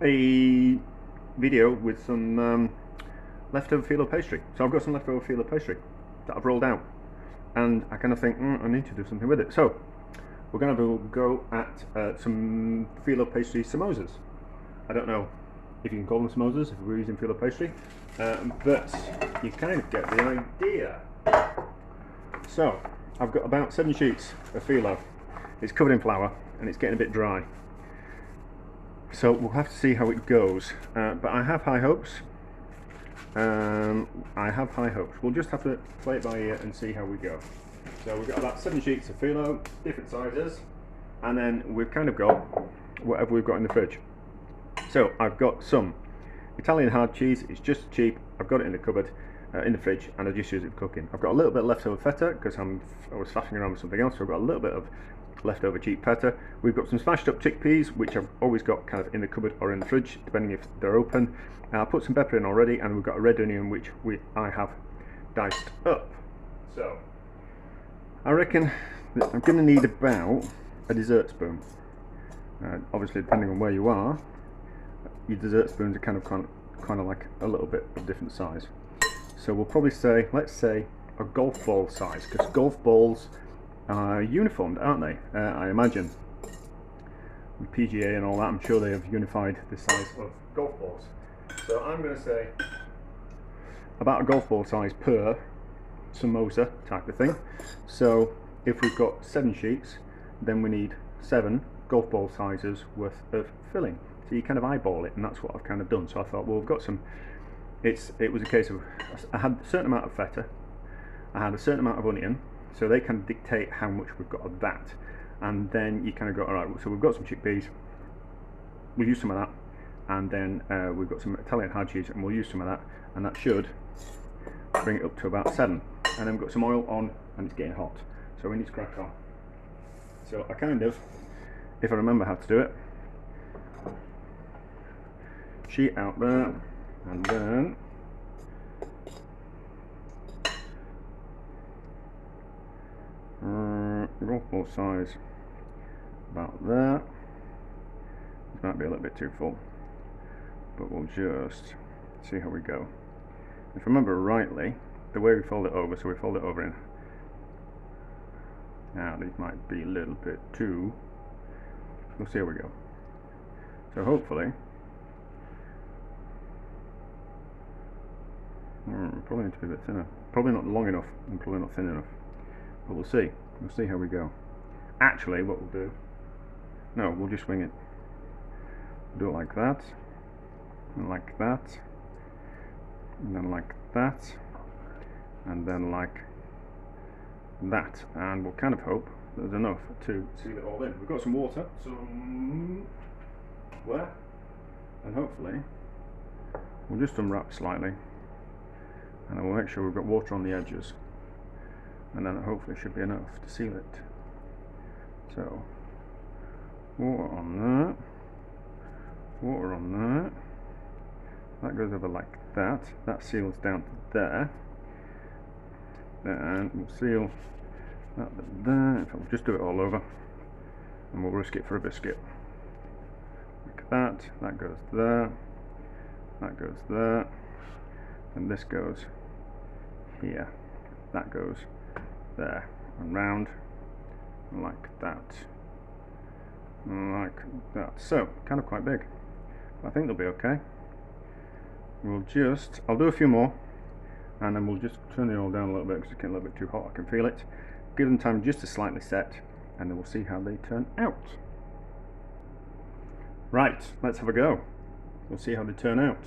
a video with some leftover Filo pastry. So I've got some leftover Filo pastry that I've rolled out, and I kind of think I need to do something with it. So we're going to go at some Filo pastry samosas. I don't know if you can call them samosas if we're using Filo pastry, but you kind of get the idea. So I've got about 7 sheets of Filo. It's covered in flour and it's getting a bit dry. So we'll have to see how it goes, but I have high hopes. We'll just have to play it by ear and see how we go. So we've got about 7 sheets of Filo, different sizes, and then we've kind of got whatever we've got in the fridge. So I've got some Italian hard cheese. It's just cheap. I've got it in the cupboard, in the fridge, and I just use it for cooking. I've got a little bit left over Feta because I was faffing around with something else, so I've got a little bit of leftover cheap Feta. We've got some smashed up chickpeas, which I've always got kind of in the cupboard or in the fridge, depending if they're open. I put some pepper in already, and we've got a red onion, which I have diced up. So I reckon that I'm going to need about a dessert spoon. Obviously, depending on where you are, your dessert spoons are kind of like a little bit of different size. So we'll probably say, let's say, a golf ball size, because golf balls are uniformed, aren't they? I imagine. With PGA and all that, I'm sure they have unified the size of golf balls. So I'm going to say about a golf ball size per samosa type of thing. So if we've got 7 sheets, then we need 7 golf ball sizes worth of filling. So you kind of eyeball it, and that's what I've kind of done. So I thought, well, we've got some. It was a case of I had a certain amount of Feta, I had a certain amount of onion, so they kind of dictate how much we've got of that. And then you kind of go, all right, so we've got some chickpeas, we'll use some of that, and then we've got some Italian hard cheese, and we'll use some of that, and that should bring it up to about 7. And then we've got some oil on, and it's getting hot, so we need to crack on. So I kind of, if I remember how to do it, sheet out there, and then golf ball size about there. This might be a little bit too full, but we'll just see how we go. If I remember rightly, the way we fold it over, so we fold it over in. Now these might be a little bit too. We'll see how we go. So hopefully, probably need to be a bit thinner. Probably not long enough, and probably not thin enough. But we'll see. We'll see how we go. Actually, what we'll do, no, we'll just wing it. We'll do it like that, and like that, and then like that, and then like that. And we'll kind of hope that there's enough to seal it all in. We've got some water, somewhere, and hopefully we'll just unwrap slightly, and then we'll make sure we've got water on the edges, and then hopefully it should be enough to seal it. So water on that, water on that, that goes over like that, that seals down to there, then we'll seal that there. In fact, we'll just do it all over, and we'll risk it for a biscuit. Like that, that goes there, that goes there, and this goes here, that goes there, and round, like that, like that. So kind of quite big, but I think they'll be okay. I'll do a few more, and then we'll just turn it all down a little bit because it's getting a little bit too hot. I can feel it. Give them time just to slightly set, and then we'll see how they turn out. Right, let's have a go. We'll see how they turn out.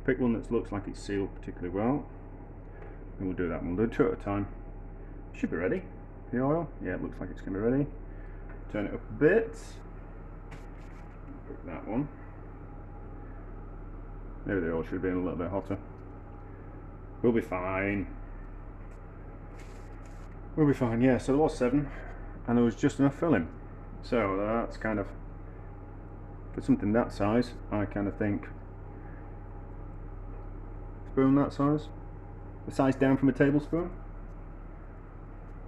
Pick one that looks like it's sealed particularly well, and we'll do that. We'll do 2 at a time. Should be ready. The oil, yeah, it looks like it's going to be ready. Turn it up a bit. Pick that one. Maybe the oil should have been a little bit hotter. We'll be fine. We'll be fine, yeah. So there was 7, and there was just enough filling. So that's kind of, for something that size, I kind of think, spoon that size, the size down from a tablespoon.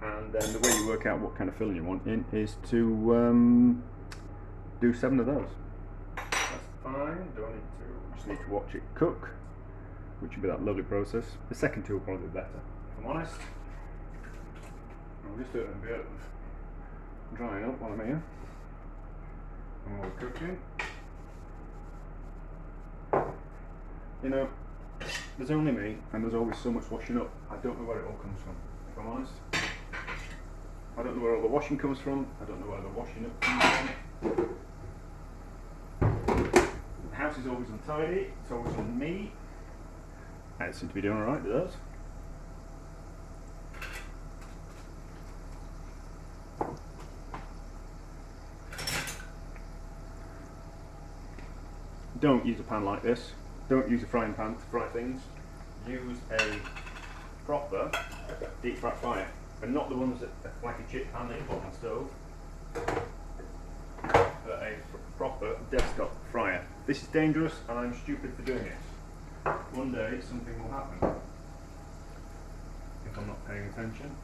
And then the way you work out what kind of filling you want in is to do 7 of those. fine. Do I need to? Just need to watch it cook, which would be that lovely process. The second two will probably be better, if I'm honest. I'll just do it a bit drying up while I'm here. And while we're cooking. You know, there's only me, and there's always so much washing up. I don't know where it all comes from, if I'm honest. I don't know where all the washing comes from. I don't know where the washing up comes from. The house is always untidy. It's always on me. It seems to be doing alright, it does. Don't use a pan like this. Don't use a frying pan to fry things. Use a proper deep fry fryer, and not the ones that like a chip pan that you put on the stove, but a proper desktop fryer. This is dangerous, and I'm stupid for doing it. One day something will happen if I'm not paying attention.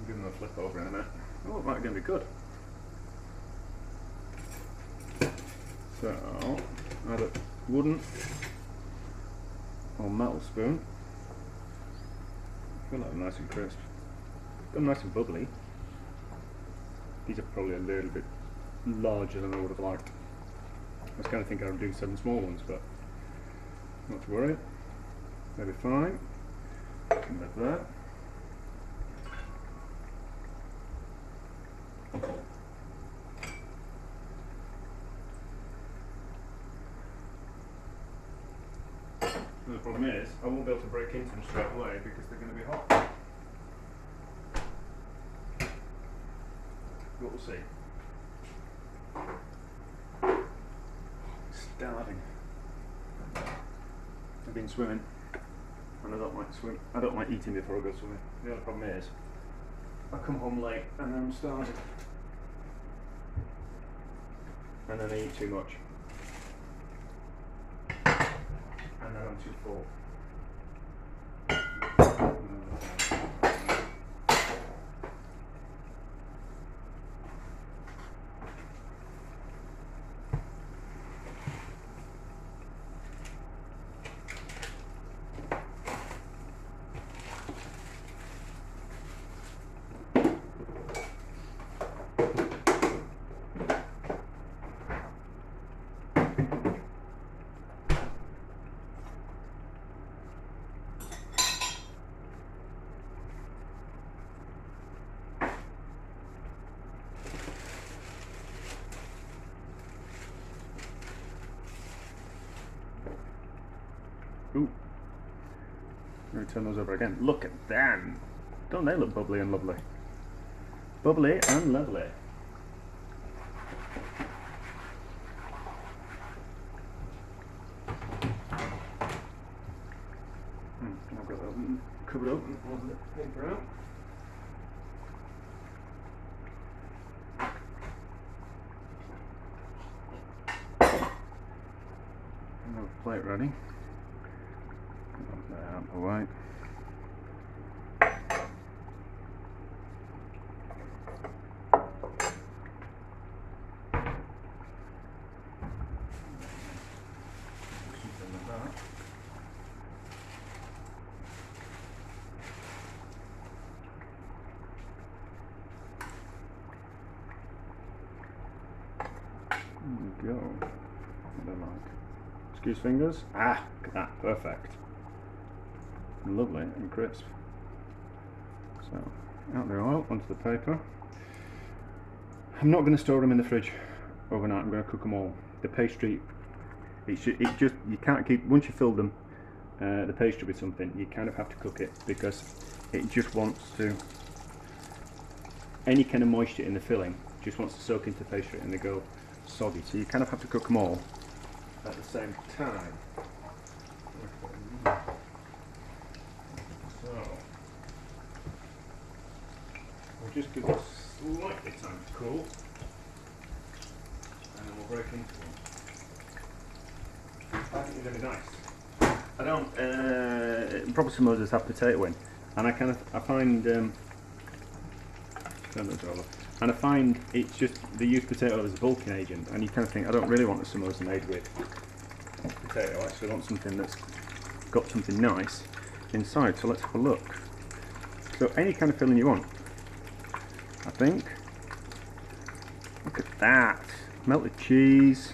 Give them a flip over in a minute. Oh, it might be going to be good. So, add a wooden or metal spoon. I feel like they're nice and crisp. They're nice and bubbly. These are probably a little bit larger than I would have liked. I was kind of thinking I would do 7 small ones, but not to worry. They'll be fine. Like that. The problem is, I won't be able to break into them straight away because they're going to be hot. But we'll see. Starving. I've been swimming, and I don't like swim. I don't like eating before I go swimming. The other problem is, I come home late and I'm starving, and then I eat too much. And then I'm too full. Ooh. I'm going to turn those over again. Look at them! Don't they look bubbly and lovely? Bubbly and lovely. I've got that covered up and all the paper out. Another plate ready. That out of the way. Something like that. There we go. What do I like? Excuse fingers. Ah, look at that. Perfect. Lovely and crisp. So, out the oil, onto the paper. I'm not going to store them in the fridge overnight. I'm going to cook them all. The pastry, you can't keep, once you fill them, the pastry with something, you kind of have to cook it because it just wants to, any kind of moisture in the filling just wants to soak into pastry and they go soggy. So you kind of have to cook them all at the same time. So, we'll just give this slightly time to cool, and then we'll break into them. I think they're going to be nice. I don't, proper samosas have potato in. and I find turn those over, and I find it's just they use potato as a bulking agent, and you kind of think I don't really want a samosa made with potato. I actually want something that's got something nice inside. So let's have a look. So any kind of filling you want, I think. Look at that, melted cheese,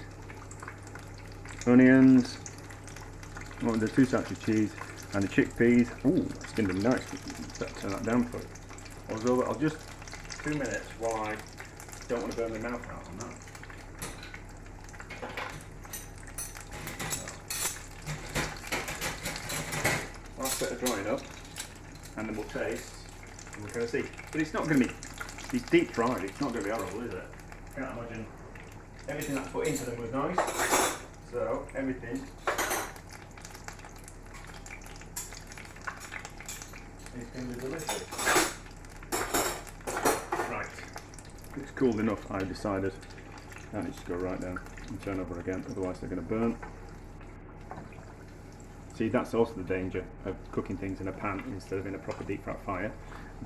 onions. Well, the 2 types of cheese and the chickpeas. Ooh, that's going to be nice. Better turn that down for you. I'll just 2 minutes while I don't want to burn my mouth out on that. Last bit of drying up, and then we'll taste, and we're going to see. But it's not going to be, it's deep fried, it's not going to be horrible, is it? I can't imagine everything that's put into them was nice. So, everything is going to be delicious. Right, it's cooled enough, I've decided. That needs to go right down and turn over again, otherwise they're going to burn. See, that's also the danger of cooking things in a pan instead of in a proper deep fry fire,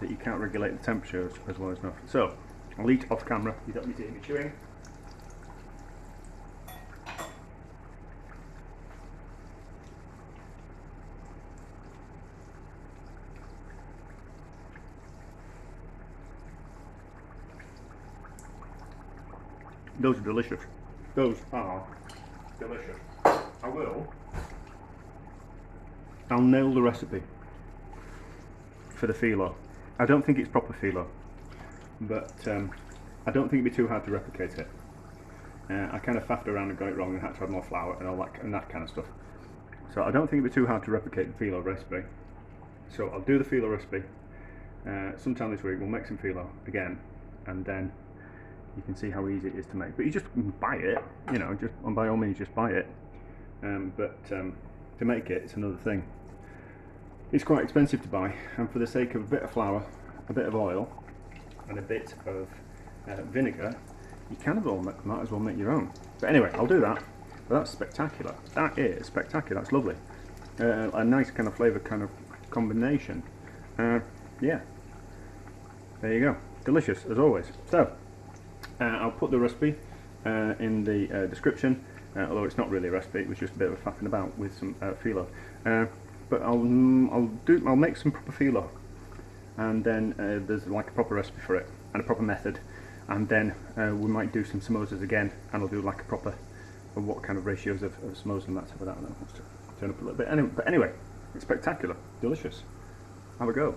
that you can't regulate the temperature as well as enough. So, I'll eat off camera, you don't need to hear me chewing. Those are delicious. Those are delicious. I'll nail the recipe for the filo. I don't think it's proper filo, but I don't think it'd be too hard to replicate it. I kind of faffed around and got it wrong and had to add more flour and all that and that kind of stuff. So I don't think it'd be too hard to replicate the filo recipe. So I'll do the filo recipe sometime this week. We'll make some filo again, and then you can see how easy it is to make. But you just buy it, you know, just by all means just buy it. But to make it, it's another thing. It's quite expensive to buy, and for the sake of a bit of flour, a bit of oil, and a bit of vinegar, you might as well make your own. But anyway, I'll do that. But that's spectacular. That is spectacular. That's lovely. A nice kind of flavour kind of combination. Yeah. There you go. Delicious as always. So I'll put the recipe in the description. Although it's not really a recipe, it was just a bit of a faffing about with some filo. But I'll make some proper filo, and then there's like a proper recipe for it and a proper method, and then we might do some samosas again, and I'll do like a proper what kind of ratios of samosa and that type of that. Turn up a little bit. But anyway, it's spectacular, delicious. Have a go.